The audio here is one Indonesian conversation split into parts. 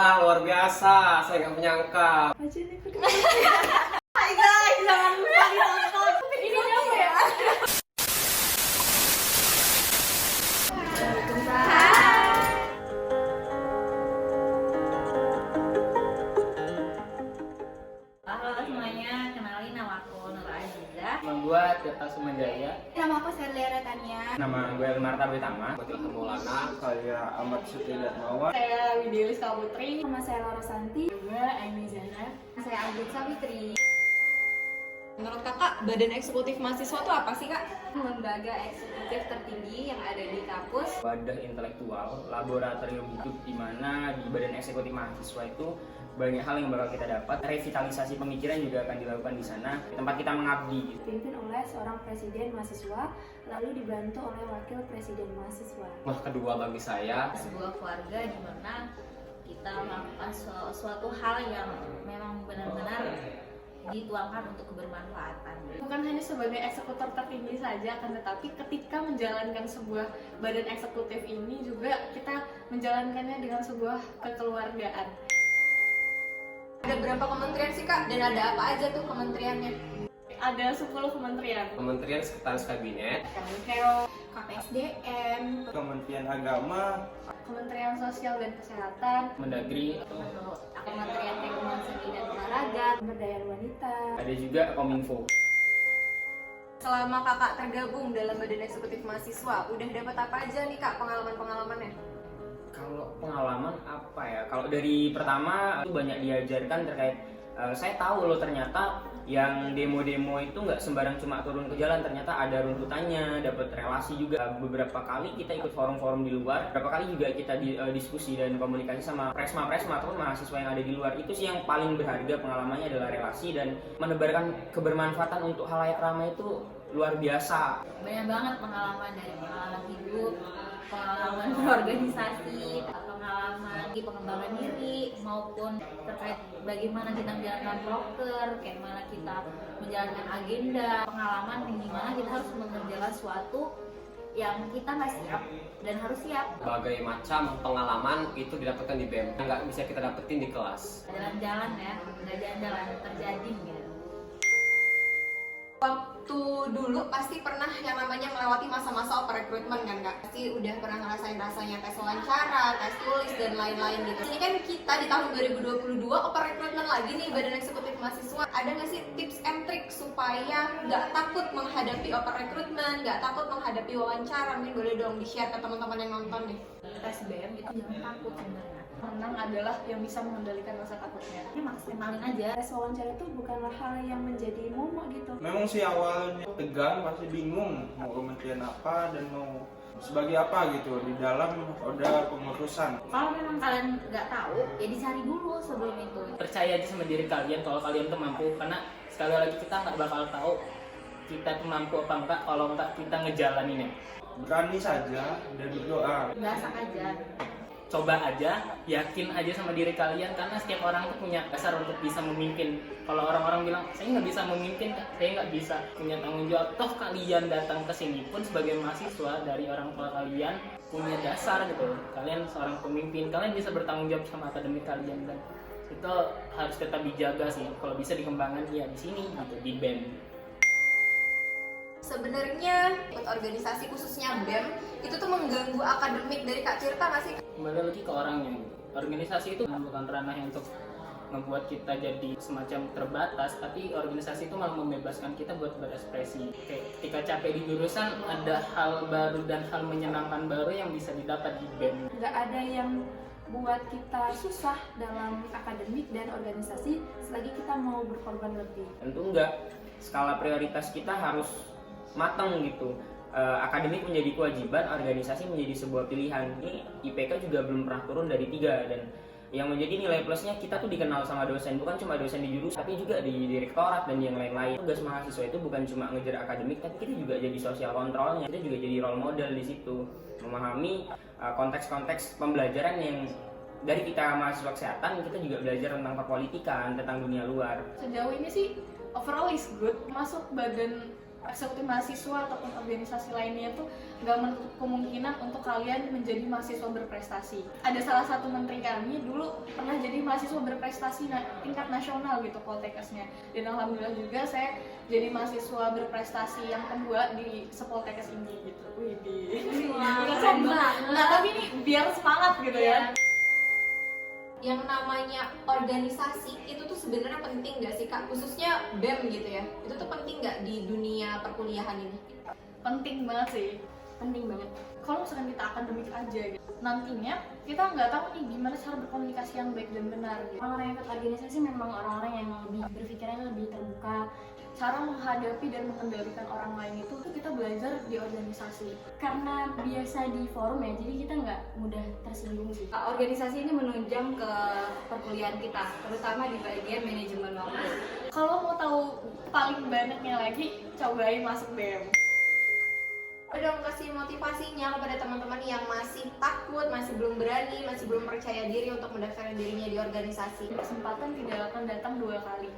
Luar biasa, saya nggak menyangka. Aja nih, hai guys, jangan lupa ditonton. Ini apa ya? Halo semuanya, kenalin nama aku Nur Aziza. Nama gue Tirta Sumajaya. Nama aku Serlera Tania. Nama gue Marta Betama. Ilham Maulana. Saya Ahmad Sutiat Mawar. Saya Widius Putri. Nama saya Laura Santi. Juga Aini Zana. Saya Agit Savitri. Menurut kakak, badan eksekutif mahasiswa itu apa sih kak? Lembaga eksekutif tertinggi yang ada di kampus. Wadah intelektual, laboratorium hidup di mana di badan eksekutif mahasiswa itu banyak hal yang bakal kita dapat. Revitalisasi pemikiran juga akan dilakukan di sana, di tempat kita mengabdi. Dipimpin oleh seorang presiden mahasiswa, lalu dibantu oleh wakil presiden mahasiswa. Wah, kedua bagi saya. Sebuah keluarga di mana kita melakukan suatu hal yang memang benar-benar dituangkan untuk kebermanfaatan. Bukan hanya sebagai eksekutor tertinggi saja, akan tetapi ketika menjalankan sebuah badan eksekutif ini juga kita menjalankannya dengan sebuah kekeluargaan. Ada berapa kementerian sih kak? Dan ada apa aja tuh kementeriannya? Ada 10 kementerian. Kementerian Sekretaris Kabinet. Kementerian KPSDM, Kementerian Agama. Kementerian Sosial dan Kesehatan. Mendagri, Kementerian Ekonomi Seni dan Olahraga, Pemberdayaan Wanita. ada juga Kominfo. Selama kakak tergabung dalam badan eksekutif mahasiswa, udah dapat apa aja nih kak pengalaman-pengalamannya? Kalau pengalaman apa ya? Kalau dari pertama itu banyak diajarkan terkait saya tahu loh ternyata yang demo-demo itu nggak sembarang cuma turun ke jalan, ternyata ada runtutannya, dapat relasi juga. Beberapa kali kita ikut forum-forum di luar, beberapa kali juga kita diskusi dan komunikasi sama presma-presma atau mahasiswa yang ada di luar. Itu sih yang paling berharga, pengalamannya adalah relasi dan menebarkan kebermanfaatan untuk halayak ramai itu luar biasa. Banyak banget pengalaman dari pengalaman hidup, pengalaman berorganisasi, pengalaman di pengembangan diri maupun terkait bagaimana kita menjalankan proker, kayak mana kita menjalankan agenda, pengalaman di mana kita harus mengerjakan sesuatu yang kita nggak siap dan harus siap. Berbagai macam pengalaman itu didapatkan di BEM. Nggak bisa kita dapetin di kelas. Jalan-jalan ya, nggak jalan-jalan terjadi gitu. Waktu dulu pasti pernah yang namanya melewati masa-masa open recruitment kan kak? Pasti udah pernah ngerasain rasanya tes wawancara, tes tulis, dan lain-lain gitu. Ini kan kita di tahun 2022 open recruitment lagi nih badan eksekutif mahasiswa. Ada nggak sih tips and trick supaya nggak takut menghadapi open recruitment, nggak takut menghadapi wawancara? Mungkin boleh dong di-share ke teman-teman yang nonton nih. Tes BM itu jangan takut sebenarnya. Menang adalah yang bisa mengendalikan rasa takutnya. Ini maksimalin aja. Tes wawancara itu bukanlah hal yang menjadi momok gitu. Memang sih awalnya tegang, pasti bingung mau kementerian apa dan mau sebagai apa gitu di dalam roda pengurusan. Kalau memang kalian nggak tahu, ya dicari dulu sebelum itu. Percaya aja sama diri kalian kalau kalian tuh mampu, karena sekali lagi kita nggak bakal tahu kita tuh mampu apa enggak kalau enggak kita ngejalaninnya. Berani saja dan berdoa. Gasak aja. Coba aja, yakin aja sama diri kalian, karena setiap orang tuh punya dasar untuk bisa memimpin. Kalau orang-orang bilang saya nggak bisa memimpin, saya nggak bisa punya tanggung jawab. Toh kalian datang ke sini pun sebagai mahasiswa dari orang tua kalian punya dasar gitu. Kalian seorang pemimpin, kalian bisa bertanggung jawab sama akademik kalian dan itu harus tetap dijaga sih. Kalau bisa dikembangkan ya di sini gitu, di BEM. Sebenarnya ikut organisasi khususnya BEM itu tuh mengganggu akademik dari Kak Tirta nggak sih? Kembali lagi ke orangnya. Organisasi itu bukan ranah yang untuk membuat kita jadi semacam terbatas, tapi organisasi itu malah membebaskan kita buat berekspresi. Kayak ketika capek di jurusan, ada hal baru dan hal menyenangkan baru yang bisa didapat di BEM. Nggak ada yang buat kita susah dalam akademik dan organisasi selagi kita mau berkorban lebih. Tentu enggak. Skala prioritas kita harus matang gitu. Akademik menjadi kewajiban, organisasi menjadi sebuah pilihan. Ini IPK juga belum pernah turun dari 3 dan yang menjadi nilai plusnya kita tuh dikenal sama dosen, bukan cuma dosen di jurusan tapi juga di direktorat dan yang lain-lain. Tugas mahasiswa itu bukan cuma ngejar akademik, tapi kita juga jadi social controlnya, kita juga jadi role model di situ, memahami konteks-konteks pembelajaran yang dari kita mahasiswa kesehatan, kita juga belajar tentang perpolitikan, tentang dunia luar. Sejauh ini sih overall is good. Masuk badan Eksekutif mahasiswa ataupun organisasi lainnya tuh nggak menutup kemungkinan untuk kalian menjadi mahasiswa berprestasi. Ada salah satu menteri kami dulu pernah jadi mahasiswa berprestasi tingkat nasional gitu Poltekkesnya, dan alhamdulillah juga saya jadi mahasiswa berprestasi yang kedua di Sepoltekkes ini gitu. Widih. Nah, tapi ini biar semangat gitu ya. Yang namanya organisasi itu tuh sebenarnya penting nggak sih Kak? Khususnya BEM gitu ya. Itu tuh penting nggak di dunia perkuliahan ini? Penting banget sih, penting banget. Kalau misalkan kita akademik aja gitu, nantinya kita nggak tahu nih gimana cara berkomunikasi yang baik dan benar gitu. Orang-orang yang ikut organisasi memang orang-orang yang lebih berpikirannya lebih terbuka. Cara menghadapi dan mengendalikan orang lain itu kita belajar di organisasi. Karena biasa di forum ya, jadi kita nggak mudah tersinggung sih. Organisasi ini menunjang ke perkuliahan kita, terutama di bagian manajemen waktu. Kalau mau tahu paling banyaknya lagi, cobain masuk BEM. Udah kasih motivasinya kepada teman-teman yang masih takut, masih belum berani, masih belum percaya diri untuk mendaftarkan dirinya di organisasi. Kesempatan tidak akan datang 2 kali.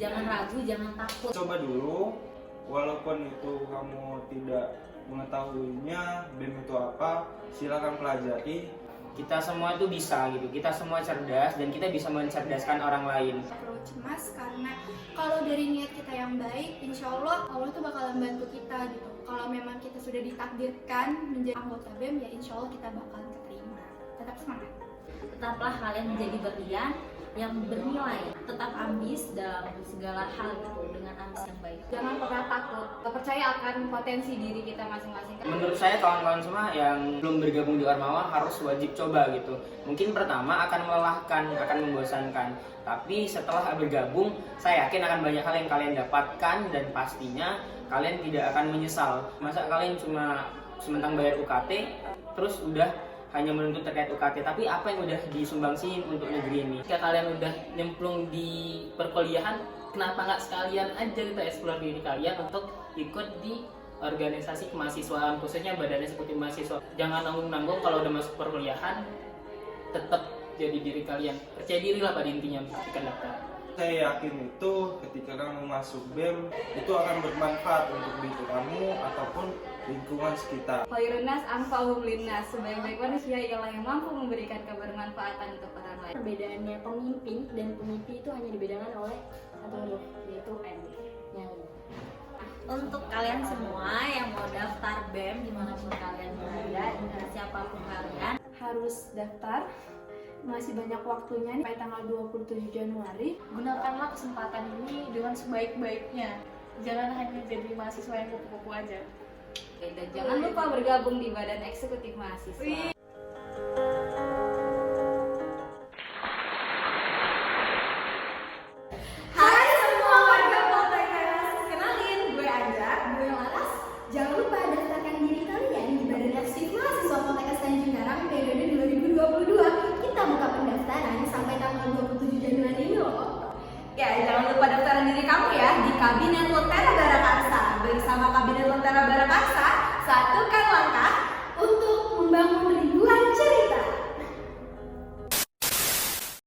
Jangan ragu, jangan takut. Coba dulu, walaupun itu kamu tidak mengetahuinya BEM itu apa, silakan pelajari. Kita semua itu bisa gitu, kita semua cerdas dan kita bisa mencerdaskan orang lain. Perlu cemas karena kalau dari niat kita yang baik, insya Allah tuh bakalan bantu kita gitu. Kalau memang kita sudah ditakdirkan menjadi anggota BEM, ya insya Allah kita bakalan keterima. Tetap semangat. Tetaplah kalian menjadi berlian yang bernilai, tetap ambis dalam segala hal gitu, dengan ambis yang baik. Jangan pernah takut, percaya akan potensi diri kita masing-masing. Menurut saya kawan-kawan semua yang belum bergabung di Ormawa harus wajib coba gitu. Mungkin pertama akan melelahkan, akan membosankan, tapi setelah bergabung saya yakin akan banyak hal yang kalian dapatkan dan pastinya kalian tidak akan menyesal. Masa kalian cuma sementang bayar UKT terus udah hanya menuntut terkait UKT, tapi apa yang udah disumbangsiin untuk negeri ini? Jika kalian udah nyemplung di perkuliahan, kenapa nggak sekalian aja kita explore diri kalian untuk ikut di organisasi kemahasiswaan, khususnya badan eksekutif mahasiswa. Jangan nanggung-nanggung kalau udah masuk perkuliahan, tetap jadi diri kalian. Percaya diri lah pada intinya ketika daftar. Saya yakin itu ketika kamu masuk BEM itu akan bermanfaat untuk diri kamu ataupun lingkungan sekitar. Khairun nas anfa'uhum linnas, sebaik-baik manusia ialah yang mampu memberikan kebermanfaatan untuk orang lain. Perbedaannya pemimpin dan pemimpin itu hanya dibedakan oleh satu huruf, yaitu M. Untuk kalian semua yang mau daftar BEM dimanapun kalian berada, dengan siapapun kalian, Harus daftar, masih banyak waktunya nih, sampai tanggal 27 Januari. Gunakanlah kesempatan ini dengan sebaik-baiknya. Jangan hanya jadi mahasiswa yang kupu-kupu aja. dan jangan lupa bergabung di badan eksekutif mahasiswa. Hai semua warga Poltekkes, kenalin gue Anja, gue Laras. Jangan lupa daftarkan diri kalian di Badan Eksekutif Mahasiswa Poltekkes Tanjung Karang periode 2022. Kita buka pendaftaran sampai tanggal 27 Januari ini loh. Ya, jangan lupa daftaran diri kamu ya di Kabinet Lentera Bara Karsa. Bersama Kabinet Lentera Bara